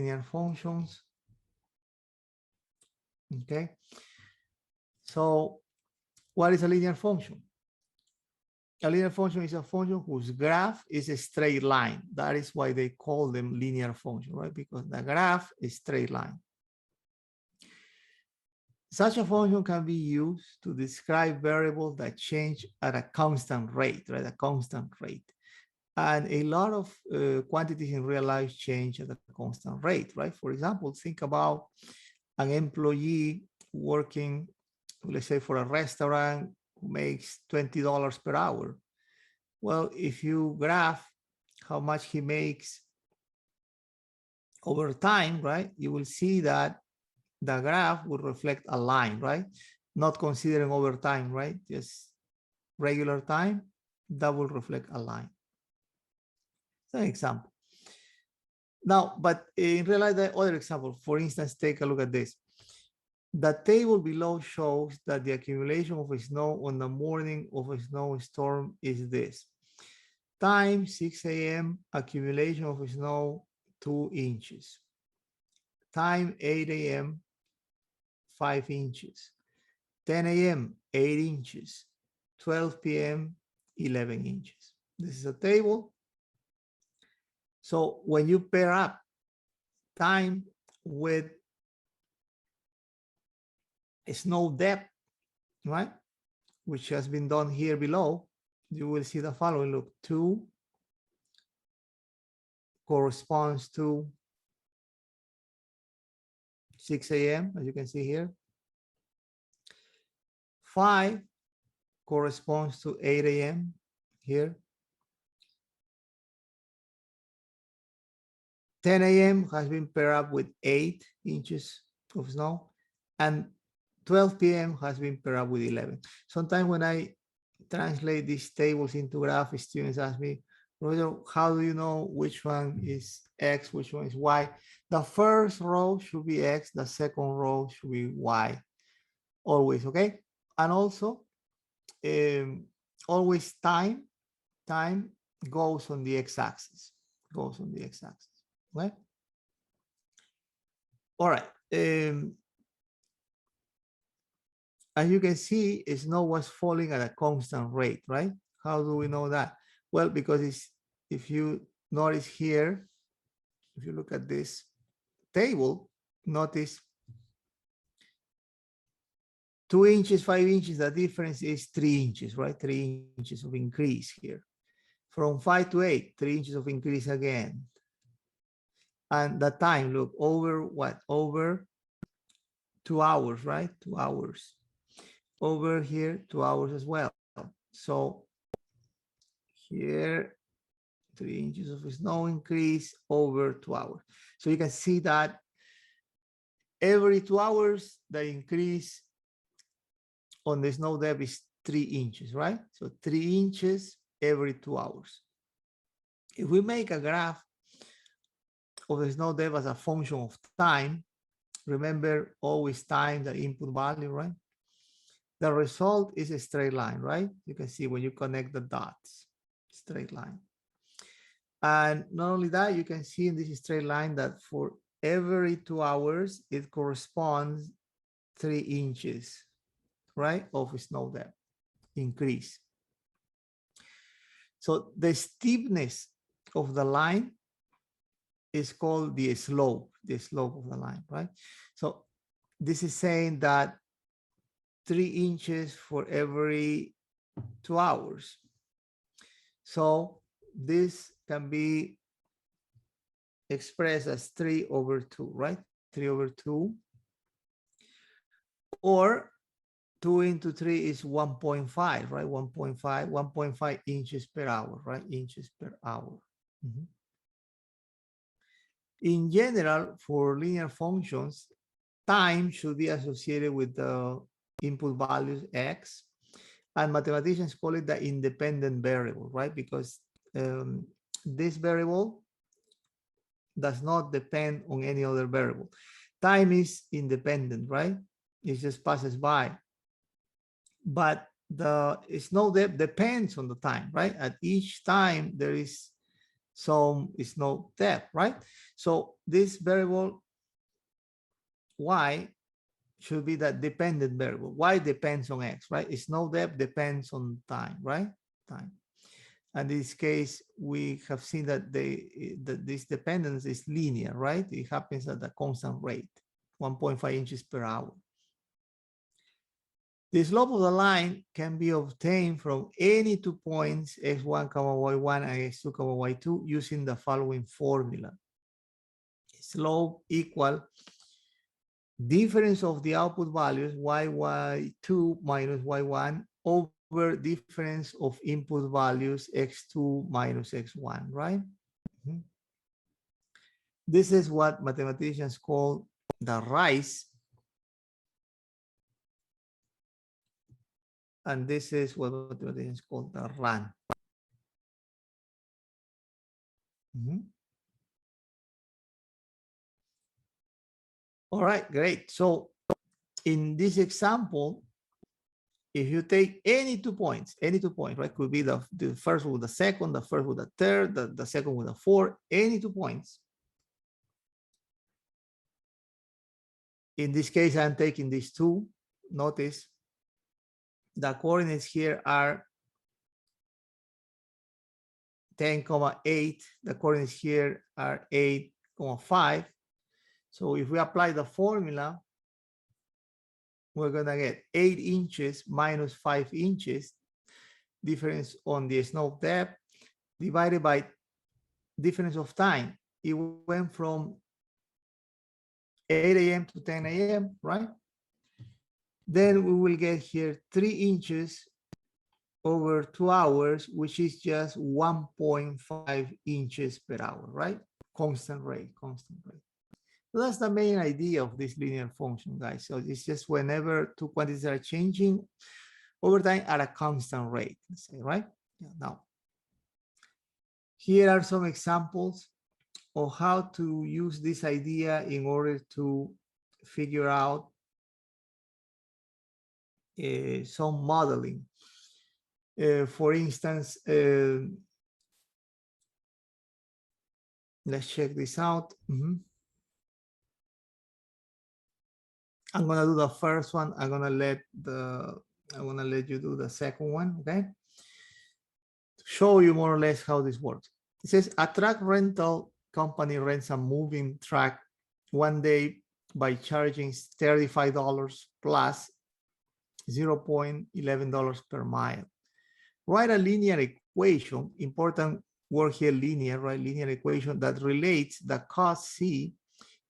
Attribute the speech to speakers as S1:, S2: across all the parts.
S1: linear functions. Okay. So what is a linear function? A linear function is a function whose graph is a straight line. That is why they call them linear function, right? Because the graph is straight line. Such a function can be used to describe variables that change at a constant rate, right? A constant rate. And a lot of quantities in real life change at a constant rate, right? For example, think about an employee working, let's say, for a restaurant who makes $20 per hour. Well, if you graph how much he makes over time, right, you will see that the graph will reflect a line, right? Not considering overtime, right? Just regular time, that will reflect a line. That's an example. Now, but in real life, the other example, for instance, take a look at this. The table below shows that the accumulation of snow on the morning of a snowstorm is this. Time 6 a.m. accumulation of snow 2 inches. Time 8 a.m. 5 inches. 10 a.m. 8 inches. 12 p.m. 11 inches. This is a table. So when you pair up time with snow depth, right, which has been done here below, you will see the following. Look, 2 corresponds to 6 a.m., as you can see here. 5 corresponds to 8 a.m. here. 10 a.m. has been paired up with 8 inches of snow, and 12 p.m. has been paired up with 11. Sometimes when I translate these tables into graph, students ask me, how do you know which one is X, which one is Y? The first row should be X, the second row should be Y, always, okay? And also, always time goes on the X-axis, right? All right. As you can see, snow was falling at a constant rate, right? How do we know that? Well, because if you notice here, if you look at this table, notice 2 inches, 5 inches, the difference is 3 inches, right? 3 inches of increase here. From 5 to 8, 3 inches of increase again. And the time, look, over what? Over 2 hours, right? 2 hours. Over here, 2 hours as well. So here, 3 inches of snow increase over 2 hours. So you can see that every 2 hours, the increase on the snow depth is 3 inches, right? So 3 inches every 2 hours. If we make a graph of the snow depth as a function of time, remember always time, the input value, right? The result is a straight line, right? You can see when you connect the dots, straight line. And not only that, you can see in this straight line that for every 2 hours, it corresponds 3 inches, right, of snow depth increase. So the steepness of the line is called the slope of the line, right? So this is saying that 3 inches for every 2 hours. So this can be expressed as 3 over 2, right? 3 over 2. Or 2 into 3 is 1.5, right? 1.5 inches per hour, right? Inches per hour. Mm-hmm. In general, for linear functions, time should be associated with the input values X, and mathematicians call it the independent variable, right? Because this variable does not depend on any other variable. Time is independent, right? It just passes by. But the snow depth depends on the time, right? At each time, there is some snow depth, right? So this variable y should be that dependent variable. Y depends on x, right? Snow depth depends on time, right? Time. And in this case, we have seen that this dependence is linear, right? It happens at a constant rate, 1.5 inches per hour. The slope of the line can be obtained from any 2 points, x1, y1, and x2, y2, using the following formula. Slope equal difference of the output values, y2 minus y1, over difference of input values, x2 minus x1, right? This is what mathematicians call the rise. And this is what mathematicians call the run. All right, great. So in this example, if you take any 2 points, right? Could be the first with the second, the first with the third, the second with the fourth, any 2 points. In this case, I'm taking these two. Notice the coordinates here are 10,8. The coordinates here are 8,5. So if we apply the formula, we're gonna get 8 inches minus 5 inches difference on the snow depth divided by difference of time. It went from 8 a.m. to 10 a.m., right? Then we will get here 3 inches over 2 hours, which is just 1.5 inches per hour, right? Constant rate, constant rate. So that's the main idea of this linear function, guys. So it's just whenever two quantities are changing over time at a constant rate, let's say, right? Yeah, now, here are some examples of how to use this idea in order to figure out some modeling. For instance, let's check this out. I'm gonna do the first one. I'm gonna let you do the second one, okay? To show you more or less how this works. It says a truck rental company rents a moving truck one day by charging $35 plus $0.11 per mile. Write a linear equation, important word here, linear, right? Linear equation that relates the cost C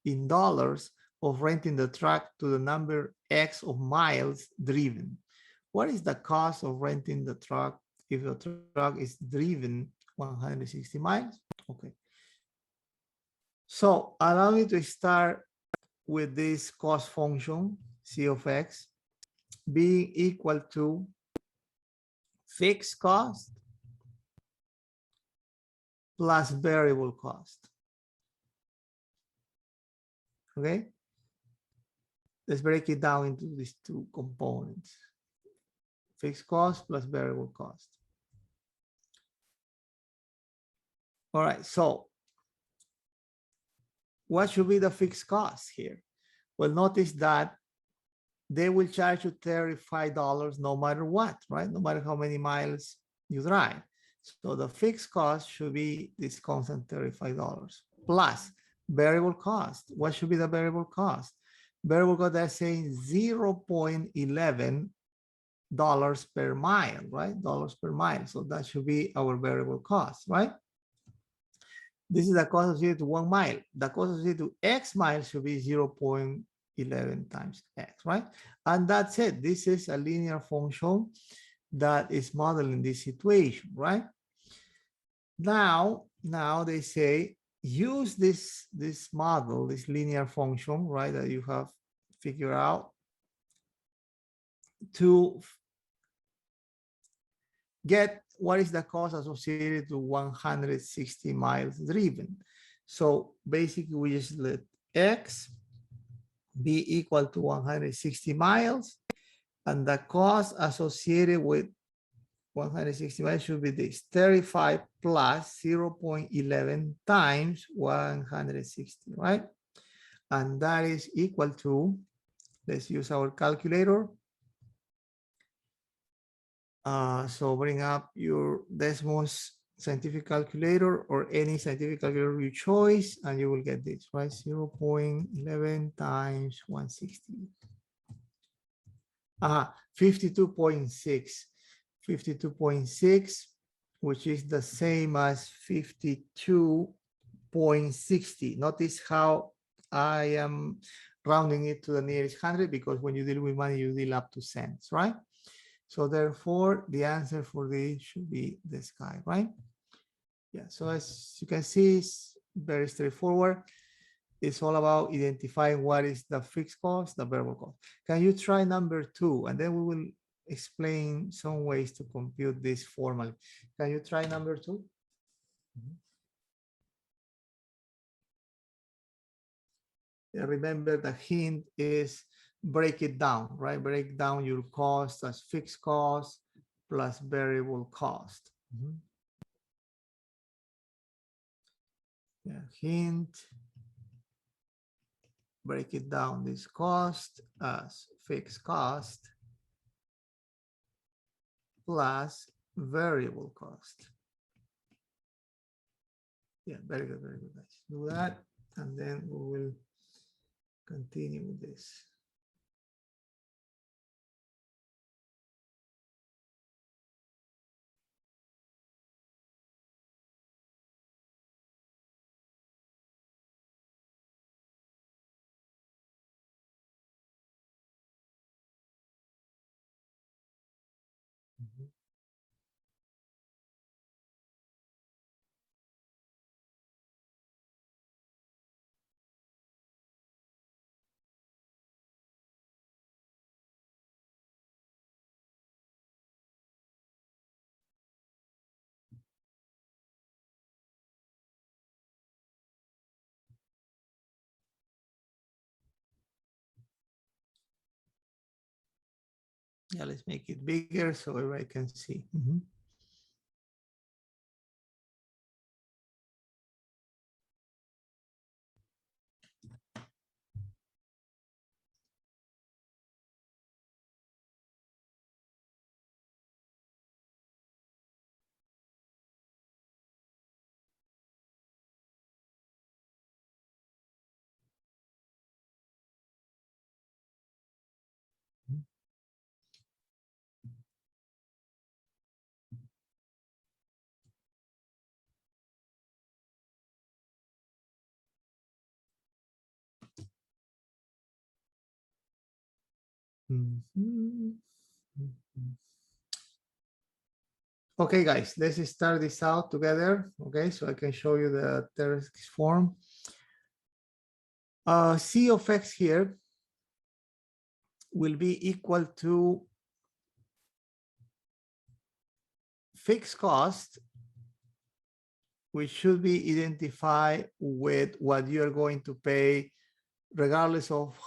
S1: in dollars of renting the truck to the number X of miles driven. What is the cost of renting the truck if the truck is driven 160 miles? Okay. So allow me to start with this cost function, C of X, being equal to fixed cost plus variable cost. Okay? Let's break it down into these two components. Fixed cost plus variable cost. All right, so what should be the fixed cost here? Well, notice that they will charge you $35 no matter what, right? No matter how many miles you drive. So the fixed cost should be this constant $35 plus variable cost. What should be the variable cost? Variable cost, that's saying $0.11 per mile, right? Dollars per mile. So that should be our variable cost, right? This is the cost associated to 1 mile. The cost associated to X miles should be 0.11 times X, right? And that's it. This is a linear function that is modeling this situation, right? Now they say, use this model, this linear function, right, that you have figured out to get what is the cost associated to 160 miles driven. So basically we just let X be equal to 160 miles and the cost associated with 165 should be this, 35 plus 0.11 times 160, right? And that is equal to, let's use our calculator. So bring up your Desmos scientific calculator or any scientific calculator of your choice, and you will get this, right? 0.11 times 160. 52.6. 52.6, which is the same as 52.60. Notice how I am rounding it to the nearest 100, because when you deal with money, you deal up to cents, right? So therefore, the answer for this should be this guy, right? Yeah, so as you can see, it's very straightforward. It's all about identifying what is the fixed cost, the variable cost. Can you try number 2? And then we will explain some ways to compute this formally. Can you try number 2? Yeah, remember the hint is break it down, right? Break down your cost as fixed cost plus variable cost. Yeah, hint, break it down, this cost as fixed cost plus variable cost. Yeah, very good, very good. Let's do that, and then we will continue with this. Yeah, let's make it bigger so everybody can see. Okay, guys, let's start this out together. Okay, so I can show you the text form. C of X here will be equal to fixed cost, which should be identified with what you are going to pay regardless of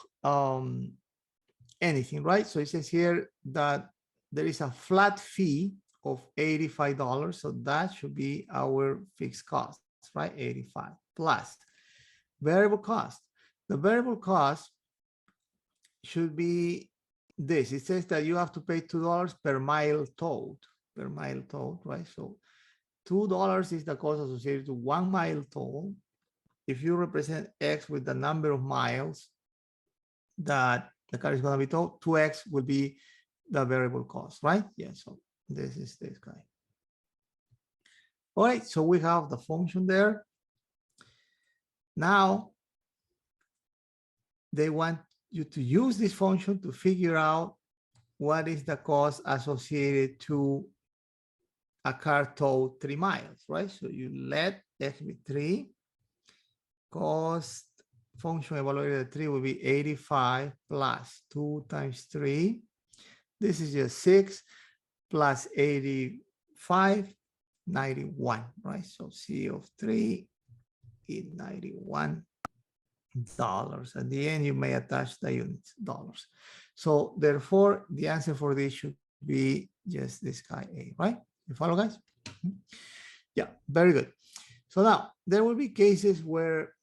S1: anything, right? So it says here that there is a flat fee of $85. So that should be our fixed cost, right? 85 plus variable cost. The variable cost should be this. It says that you have to pay $2 per mile towed, right? So $2 is the cost associated to 1 mile towed. If you represent X with the number of miles that the car is going to be towed, 2X will be the variable cost, right? Yeah, so this is this guy. All right, so we have the function there. Now, they want you to use this function to figure out what is the cost associated to a car towed 3 miles, right? So you let X be 3, cost function evaluated at 3 will be 85 plus 2 times 3. This is just 6 plus 85, 91, right? So C of 3 is $91. At the end, you may attach the units, dollars. So therefore, the answer for this should be just this guy A, right? You follow, guys? Yeah, very good. So now there will be cases where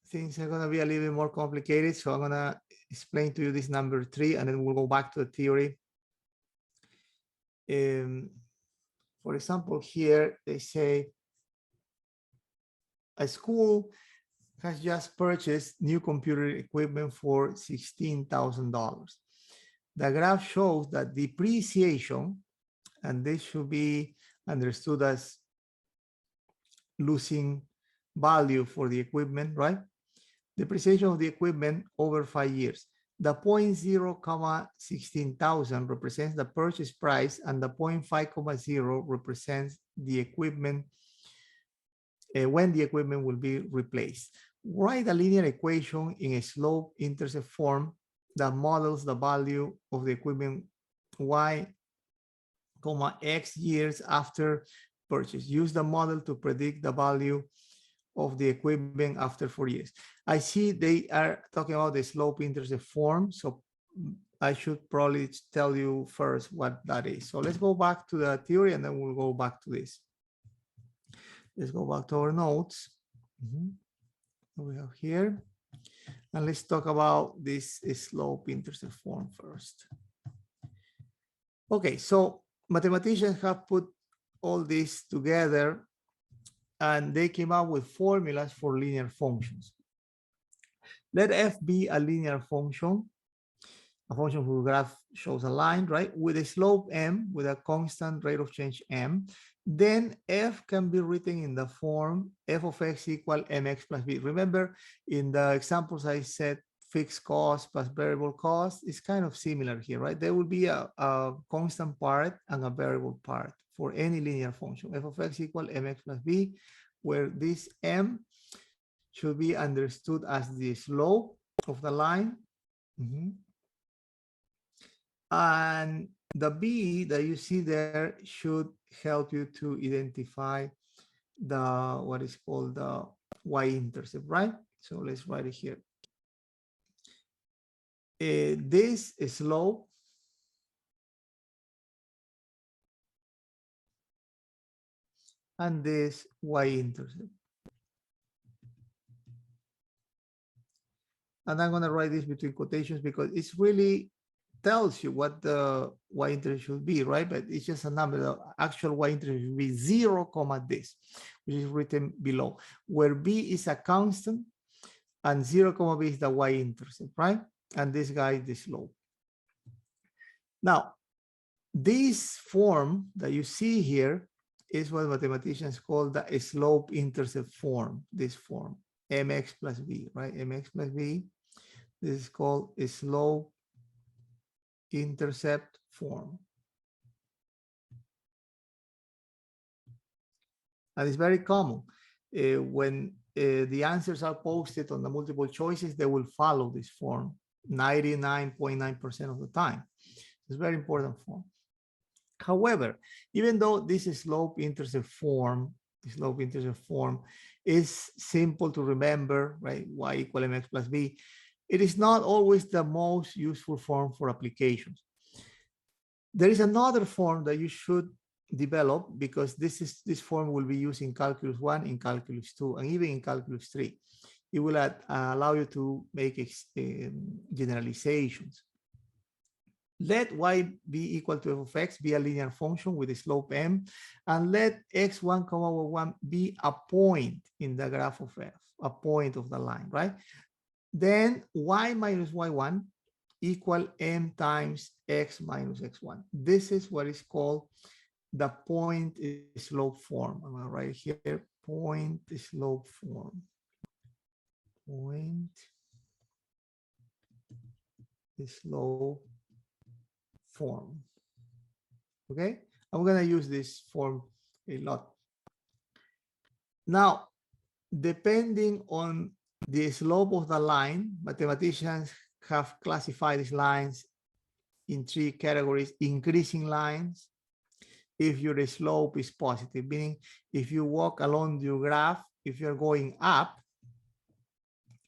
S1: things are going to be a little bit more complicated. So I'm going to explain to you this number 3, and then we'll go back to the theory. For example, here they say a school has just purchased new computer equipment for $16,000. The graph shows that depreciation, and this should be understood as losing value for the equipment, right? Depreciation of the equipment over 5 years. The 0.0, 16,000 represents the purchase price, and the 0.5, represents the equipment when the equipment will be replaced. Write a linear equation in a slope-intercept form that models the value of the equipment y, x years after purchase. Use the model to predict the value of the equipment after 4 years. I see they are talking about the slope-intercept form, so I should probably tell you first what that is. So let's go back to the theory, and then we'll go back to this. Let's go back to our notes. We have here, and let's talk about this slope-intercept form first. Okay, so mathematicians have put all this together, and they came up with formulas for linear functions. Let f be a linear function, a function whose graph shows a line, right, with a slope m, with a constant rate of change m. Then f can be written in the form f of x equal mx plus b. Remember, in the examples I said fixed cost plus variable cost is kind of similar here, right? There will be a constant part and a variable part for any linear function. F of x equal mx plus b, where this m should be understood as the slope of the line. And the b that you see there should help you to identify the what is called the y-intercept, right? So let's write it here. This slope and this y-intercept. And I'm going to write this between quotations because it's really tells you what the y-intercept should be, right? But it's just a number. The actual y-intercept should be 0, this, which is written below, where b is a constant and 0, b is the y-intercept, right? And this guy is the slope. Now, this form that you see here is what mathematicians call the slope-intercept form, this form, mx plus b, right? Mx plus b, this is called a slope-intercept form. And it's very common. When the answers are posted on the multiple choices, they will follow this form 99.9% of the time. It's a very important form. However, even though this slope-intercept form, is simple to remember, right? Y equal mx plus b, it is not always the most useful form for applications. There is another form that you should develop because this form will be used in calculus 1, in calculus 2, and even in calculus 3. It will allow you to make generalizations. Let y be equal to f of x be a linear function with a slope m, and let x1, y1 be a point in the graph of f, a point of the line, right? Then y minus y1 equal m times x minus x1. This is what is called the point slope form. I'm going to write here, point slope form. Point slope form. Okay, I'm going to use this form a lot. Now, depending on the slope of the line, mathematicians have classified these lines in 3 categories: increasing lines, if your slope is positive, meaning if you walk along your graph, if you're going up,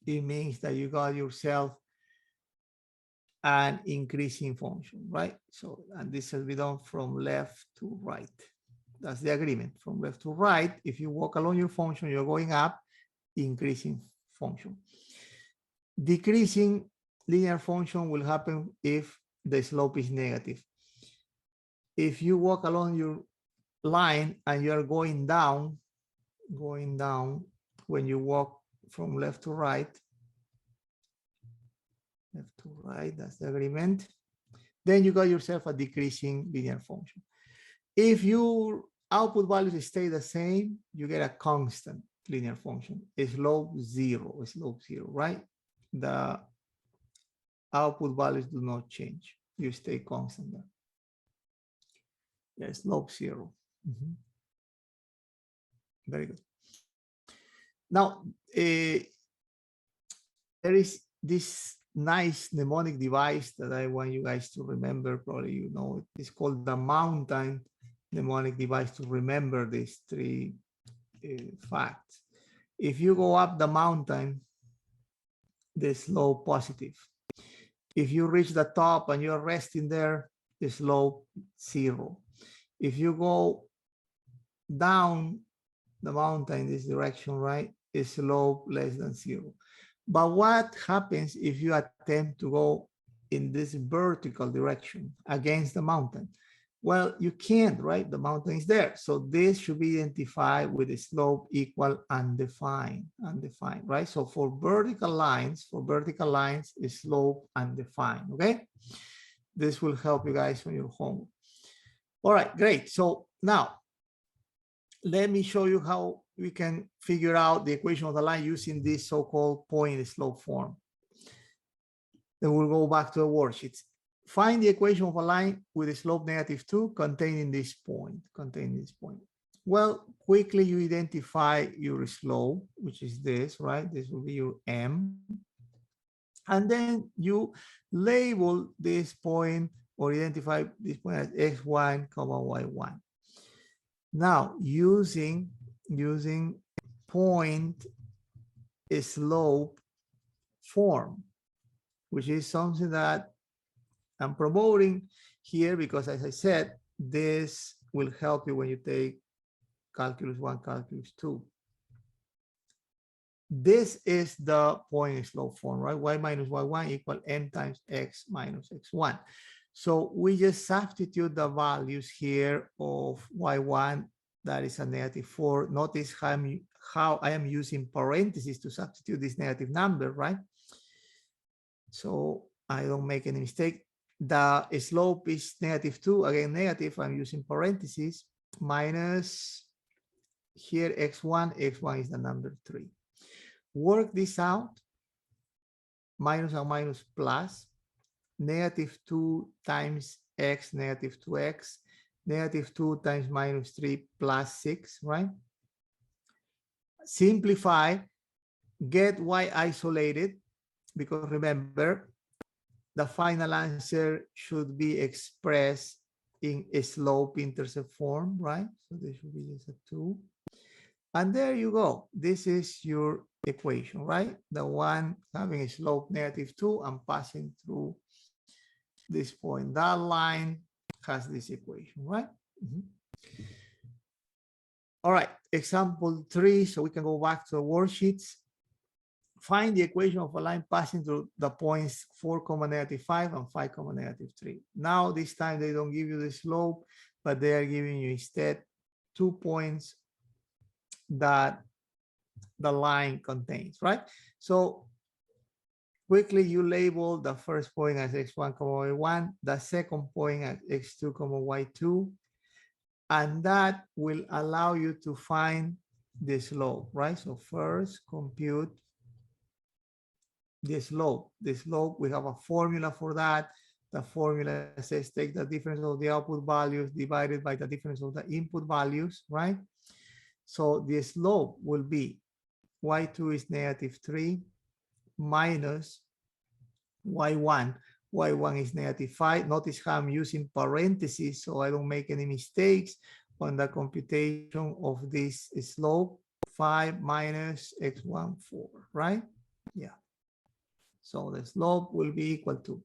S1: it means that you got yourself an increasing function, right? So, and this will be done from left to right. That's the agreement. From left to right, if you walk along your function, you're going up, increasing function. Decreasing linear function will happen if the slope is negative. If you walk along your line and you're going down, when you walk from left to right, that's the agreement, then you got yourself a decreasing linear function. If your output values stay the same, you get a constant linear function, slope zero, right? The output values do not change. You stay constant there. Yeah, slope zero. Very good. Now, there is this nice mnemonic device that I want you guys to remember. Probably you know it. It's called the mountain mnemonic device to remember these three facts. If you go up the mountain, the slope positive. If you reach the top and you're resting there, the slope zero. If you go down the mountain in this direction, right, a slope less than zero. But what happens if you attempt to go in this vertical direction against the mountain? Well, you can't, right? The mountain is there. So this should be identified with a slope equal undefined, right? So for vertical lines, a slope undefined, okay? This will help you guys on your homework. All right, great. So now, let me show you how we can figure out the equation of the line using this so-called point slope form. Then we'll go back to the worksheets. Find the equation of a line with a slope -2 containing this point, Well, quickly you identify your slope, which is this, right? This will be your M. And then you label this point or identify this point as x1, y1. Now, using point slope form, which is something that I'm promoting here because, as I said, this will help you when you take calculus 1, calculus 2. This is the point slope form, right? Y minus y1 equal m times x minus x1. So we just substitute the values here of y1, that is a -4. Notice how I am using parentheses to substitute this negative number, right? So I don't make any mistake. The slope is -2, again negative, I'm using parentheses, minus here x1 is the number 3. Work this out, minus and minus plus, -2 times x, -2x, -2 times -3 plus 6, right? Simplify, get y isolated, because remember, the final answer should be expressed in a slope-intercept form, right? So this should be just a 2. And there you go. This is your equation, right? The one having a slope -2 and passing through this point. That line has this equation, right? All right, example 3. So we can go back to the worksheets. Find the equation of a line passing through the points 4, -5 and 5, -3. Now, this time they don't give you the slope, but they are giving you instead 2 points that the line contains, right? So quickly you label the first point as x1, y1, the second point as x2, y2, and that will allow you to find the slope, right? So first compute the slope. The slope, we have a formula for that. The formula says take the difference of the output values divided by the difference of the input values, right? So the slope will be y2 is -3 minus y1. Y1 is -5. Notice how I'm using parentheses so I don't make any mistakes on the computation of this slope. 5 minus x1, 4, right? Yeah. So the slope will be equal to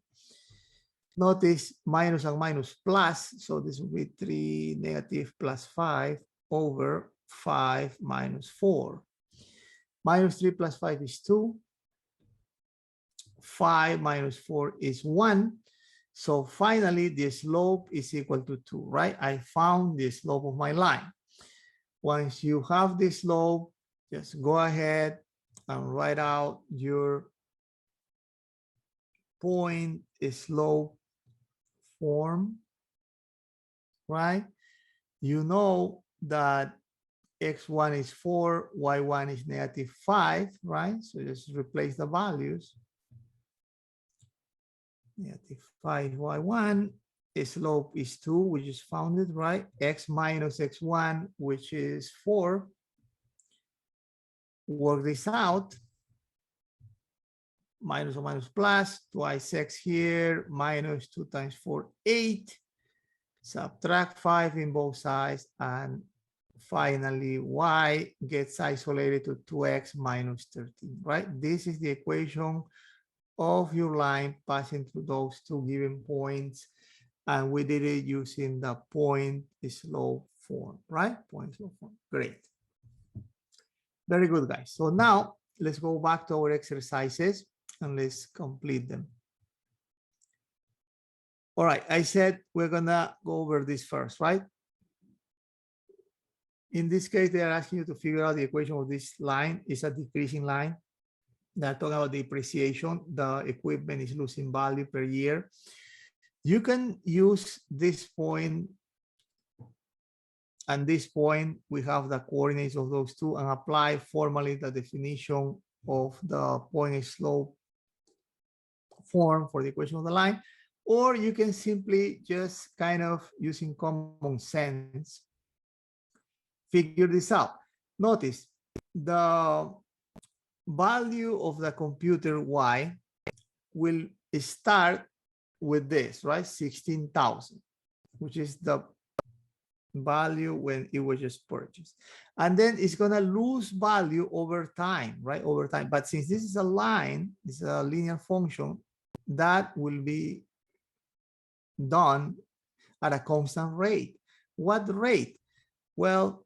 S1: Notice minus and minus plus, so this will be 3 negative plus 5 over 5 minus 4. Minus 3 plus 5 is 2. 5 minus 4 is 1. So finally, the slope is equal to 2, right? I found the slope of my line. Once you have the slope, just go ahead and write out your point slope form, right? You know that x1 is 4, y1 is negative 5, right? So just replace the values. Negative 5 y1, slope is 2, which is founded, right? X minus x1, which is 4. Work this out. Minus or minus plus, twice x here, minus 2 times 4, 8. Subtract 5 in both sides, and finally y gets isolated to 2x minus 13, right? This is the equation of your line passing through those two given points, and we did it using the point slope form, right? Point slope form. Great. Very good, guys. So now let's go back to our exercises and let's complete them. All right, I said we're gonna go over this first, right? In this case, they are asking you to figure out the equation of this line. It's a decreasing line. They're talking about depreciation. The equipment is losing value per year. You can use this point and this point. We have the coordinates of those two and apply formally the definition of the point slope form for the equation of the line. Or you can simply just kind of using common sense figure this out. Notice the value of the computer y will start with this, right? 16,000, which is the value when it was just purchased. And then it's gonna lose value over time, right? Over time. But since this is a line, it's a linear function, that will be done at a constant rate. What rate? Well,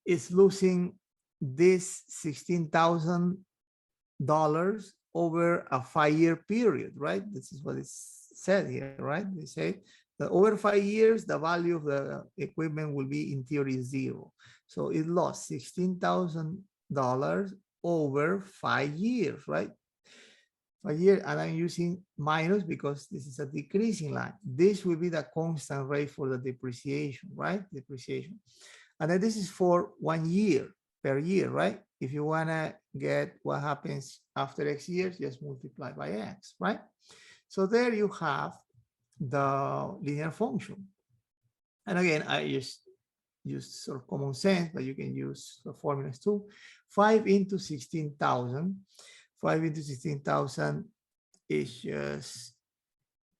S1: it's losing this $16,000 over a 5-year period, right? This is what is said here, right? They say that over 5 years, the value of the equipment will be in theory 0. So it lost $16,000 over 5 years, right? 5 years, and I'm using minus because this is a decreasing line. This will be the constant rate for the depreciation, right? Depreciation. And then this is for 1 year per year, right? If you want to get what happens after X years, just multiply by X, right? So there you have the linear function. And again, I just use sort of common sense, but you can use the formulas too. 5 into 16,000. 5 into 16,000 is just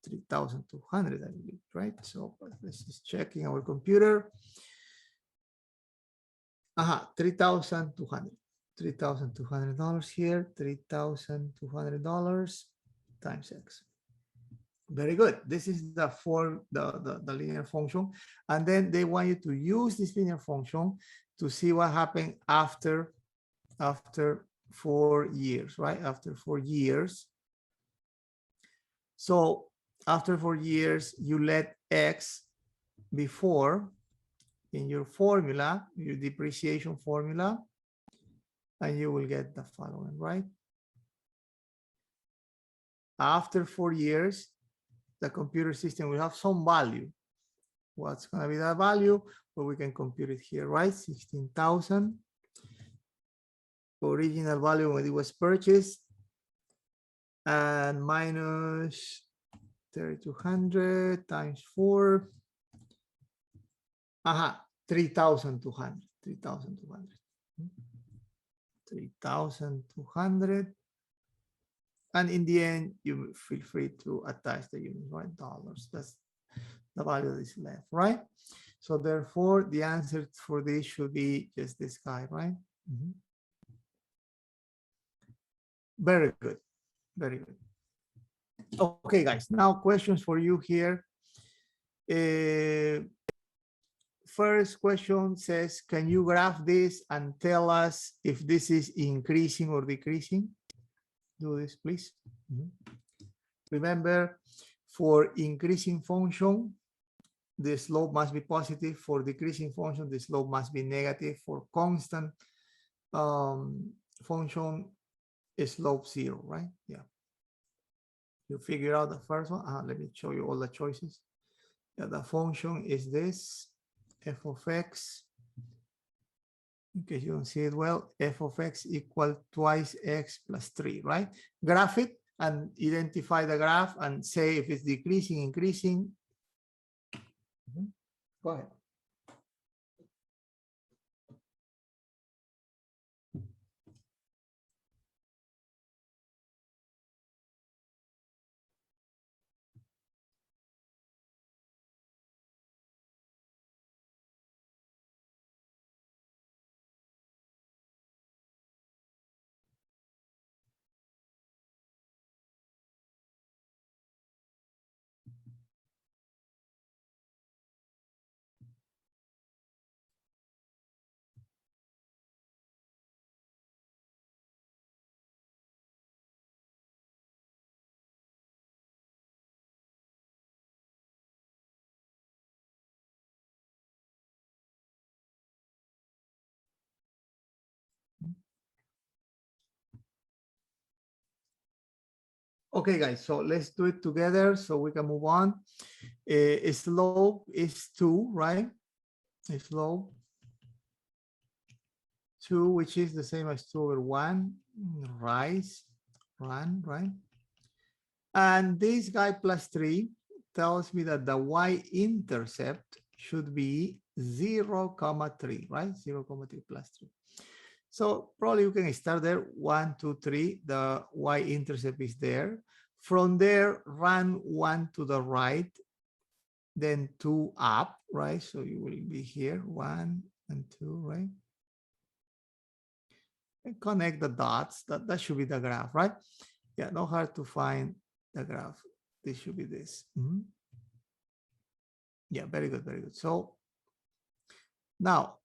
S1: 3,200, I believe, right? So let's just check in our computer. $3,200. $3,200 here, $3,200 times X. Very good. This is the linear function. And then they want you to use this linear function to see what happened after 4 years, right? After 4 years. So after 4 years, you let X before in your formula, your depreciation formula, and you will get the following, right? After 4 years, the computer system will have some value. What's going to be that value? Well, we can compute it here, right? 16,000. Original value when it was purchased, and minus 3,200 times 4. 3,200. 3,200. And in the end, you feel free to attach the units, right? Dollars. That's the value that is left, right? So therefore, the answer for this should be just this guy, right? Very good. Very good. Okay, guys, now questions for you here. First question says, can you graph this and tell us if this is increasing or decreasing? Do this, please. Remember, for increasing function, the slope must be positive. For decreasing function, the slope must be negative. For constant function, slope 0, right? Yeah. You figure out the first one. Let me show you all the choices. Yeah, the function is this, f of x. In case you don't see it well, f of x equal twice x plus 3, right? Graph it and identify the graph and say if it's decreasing, increasing. Go ahead. Okay, guys, so let's do it together so we can move on. Slope is 2, right? Slope 2, which is the same as 2 over 1. Rise, run, right? And this guy plus 3 tells me that the y-intercept should be 0, 3, right? 0, 3 plus 3. So probably you can start there, 1, 2, 3, the y-intercept is there. From there, run 1 to the right, then 2 up, right? So you will be here, 1 and 2, right? And connect the dots, that should be the graph, right? Yeah, not hard to find the graph. This should be this. Yeah, very good, very good. So now,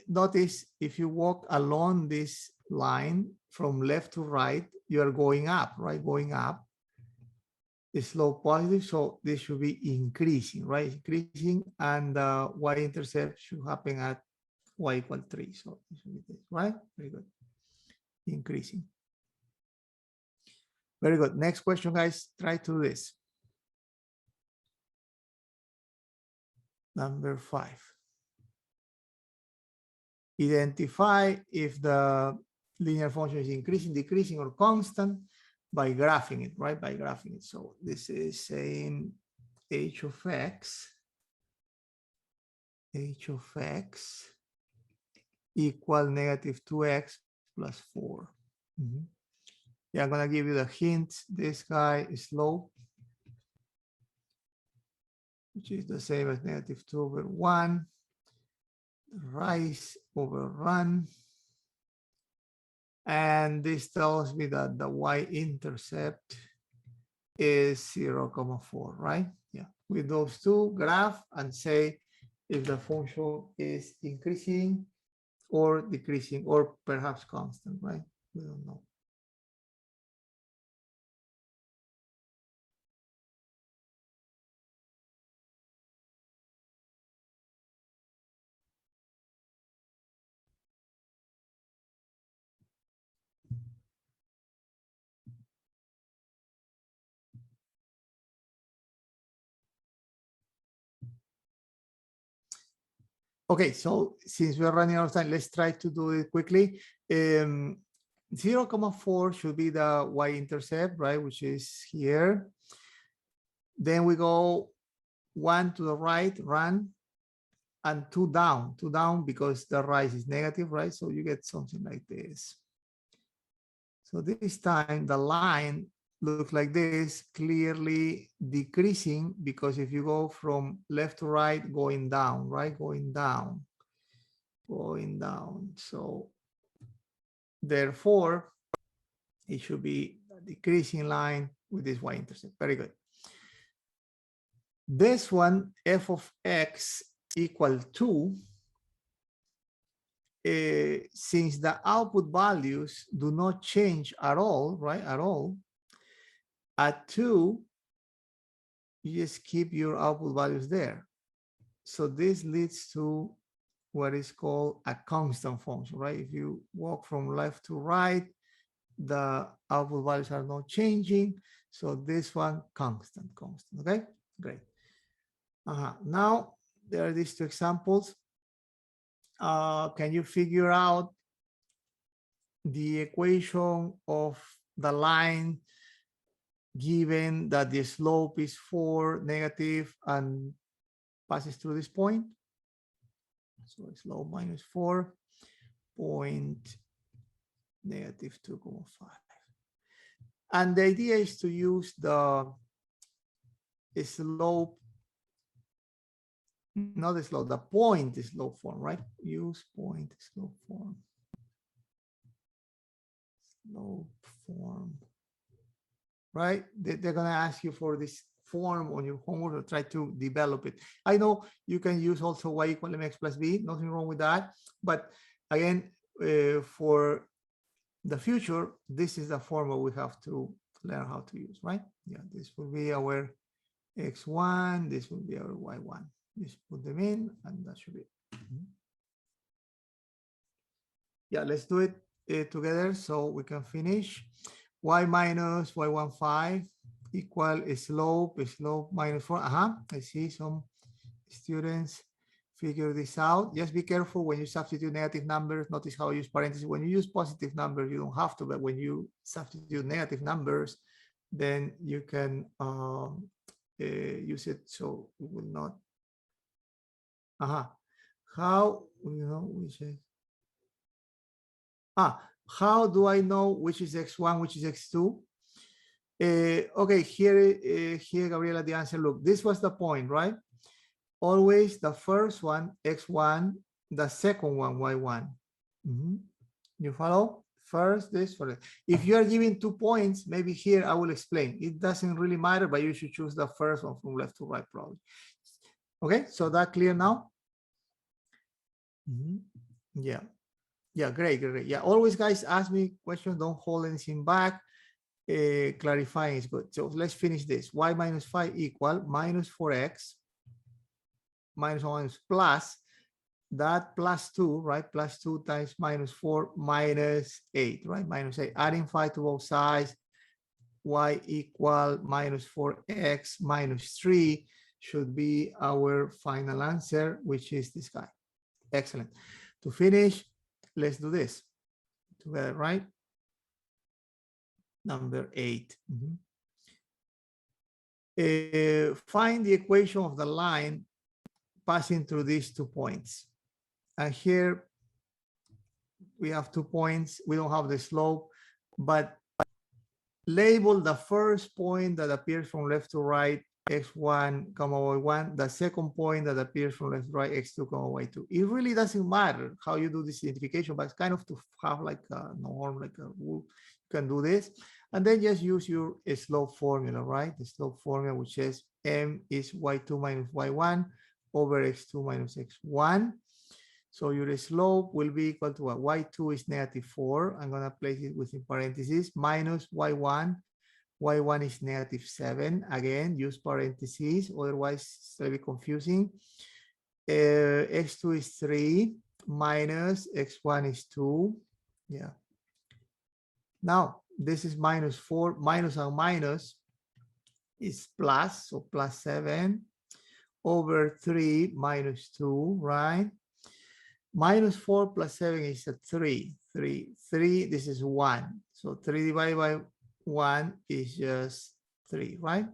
S1: notice if you walk along this line from left to right, you are going up, right? Going up. The slope positive, so this should be increasing, right? Increasing, and the y-intercept should happen at y equal 3. So this should be this, right? Very good. Increasing. Very good. Next question, guys. Try to do this. Number 5. Identify if the linear function is increasing, decreasing, or constant by graphing it, right? By graphing it. So this is saying h of x equal negative 2x plus 4. Yeah, I'm gonna give you the hint. This guy is slope, which is the same as negative 2 over 1. Rise over run. And this tells me that the y-intercept is 0, 4, right? Yeah, with those two, graph and say if the function is increasing or decreasing or perhaps constant, right? We don't know. Okay, so since we're running out of time, let's try to do it quickly. 0, 4 should be the y-intercept, right, which is here. Then we go 1 to the right, run, and 2 down because the rise is negative, right? So you get something like this. So this time the line looks like this, clearly decreasing, because if you go from left to right, going down, right? Going down. So therefore, it should be a decreasing line with this y-intercept. Very good. This one, f of x equal to, since the output values do not change at all, right, at all, at 2, you just keep your output values there. So this leads to what is called a constant function, right? If you walk from left to right, the output values are not changing. So this one, constant, okay? Great. Now, there are these two examples. Can you figure out the equation of the line given that the slope is 4 negative and passes through this point? So slope minus 4 point negative 2.5. And the idea is to use the slope, not the slope, the point slope form, right? Use point slope form. Slope form, right? They're going to ask you for this form on your homework or try to develop it. I know you can use also y equal mx plus b, nothing wrong with that. But again, for the future, this is the formula we have to learn how to use, right? Yeah, this will be our x1, this will be our y1. Just put them in and that should be it. Yeah, let's do it together so we can finish. Y minus y15 equal slope minus 4. I see some students figure this out. Just be careful when you substitute negative numbers. Notice how I use parentheses. When you use positive numbers, you don't have to, but when you substitute negative numbers, then you can use it so it will not. How, you know, which is, how do I know which is x1, which is x2? Okay, here, Gabriela, the answer, look, this was the point, right? Always the first one, x1, the second one, y1. You follow? First, this, first. If you are giving 2 points, maybe here I will explain. It doesn't really matter, but you should choose the first one from left to right, probably. Okay, so that clear now? Yeah. Yeah, great. Yeah, always, guys, ask me questions. Don't hold anything back. Clarifying is good. So let's finish this. Y minus 5 equal minus 4x minus 1 plus that plus 2, right? Plus 2 times minus 4 minus 8, right? Minus 8. Adding 5 to both sides. Y equal minus 4x minus 3 should be our final answer, which is this guy. Excellent. To finish, let's do this together, right? Number 8. Find the equation of the line passing through these 2 points. And here we have 2 points. We don't have the slope, but label the first point that appears from left to right, x1, y1, the second point that appears from left to right, x2, y2. It really doesn't matter how you do this identification, but it's kind of to have like a norm, like a rule. You can do this. And then just use your slope formula, right? The slope formula, which says m is y2 minus y1 over x2 minus x1. So your slope will be equal to what? Y2 is negative 4. I'm going to place it within parentheses, minus y1. Y1 is negative 7. Again, use parentheses, otherwise it's a little bit confusing. X2 is 3, minus x1 is 2. Yeah. Now, this is minus 4. Minus and minus is plus, so plus 7 over 3 minus 2, right? Minus 4 plus 7 is a 3. 3, this is 1. So 3 divided by 1 is just 3, right?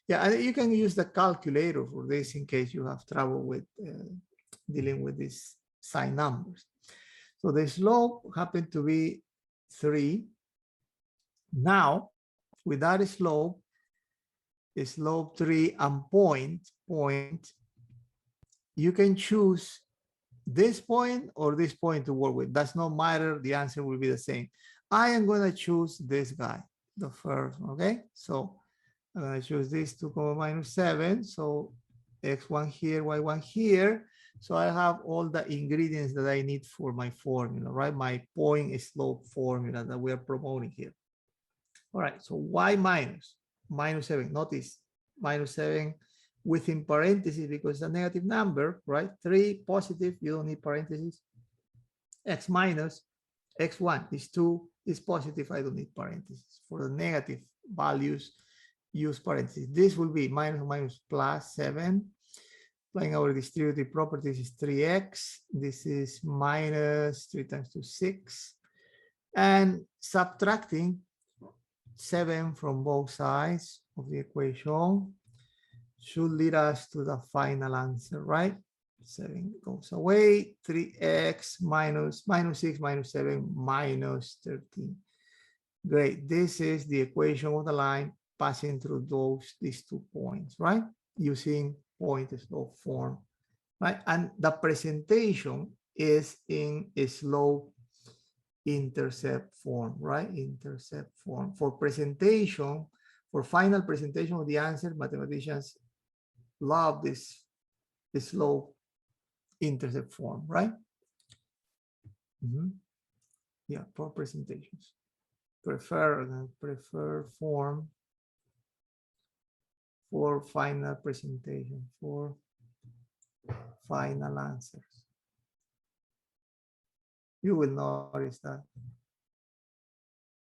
S1: Yeah, and you can use the calculator for this in case you have trouble with dealing with these sign numbers. So the slope happened to be 3. Now, with that slope 3 and point, you can choose this point or this point to work with. Does not matter, the answer will be the same. I am going to choose this guy. the first, okay? So I'm gonna choose this 2 comma minus 7. So x1 here, y1 here. So I have all the ingredients that I need for my formula, right? My point slope formula that we are promoting here. All right, so y minus 7. Notice minus 7 within parentheses because it's a negative number, right? 3 positive, you don't need parentheses. X minus x1 is 2 is positive, I don't need parentheses. For the negative values, use parentheses. This will be minus plus 7. Applying our distributive properties is 3x. This is minus 3 times 2, 6. And subtracting 7 from both sides of the equation should lead us to the final answer, right? 7 goes away, 3x minus 6 minus 7 minus 13. Great, this is the equation of the line passing through these 2 points, right? Using point slope form, right? And the presentation is in a slope-intercept form, right? Intercept form. For presentation, for final presentation of the answer, mathematicians love this slope-intercept form, right? Yeah, for presentations. Prefer form for final presentation, for final answers. You will notice that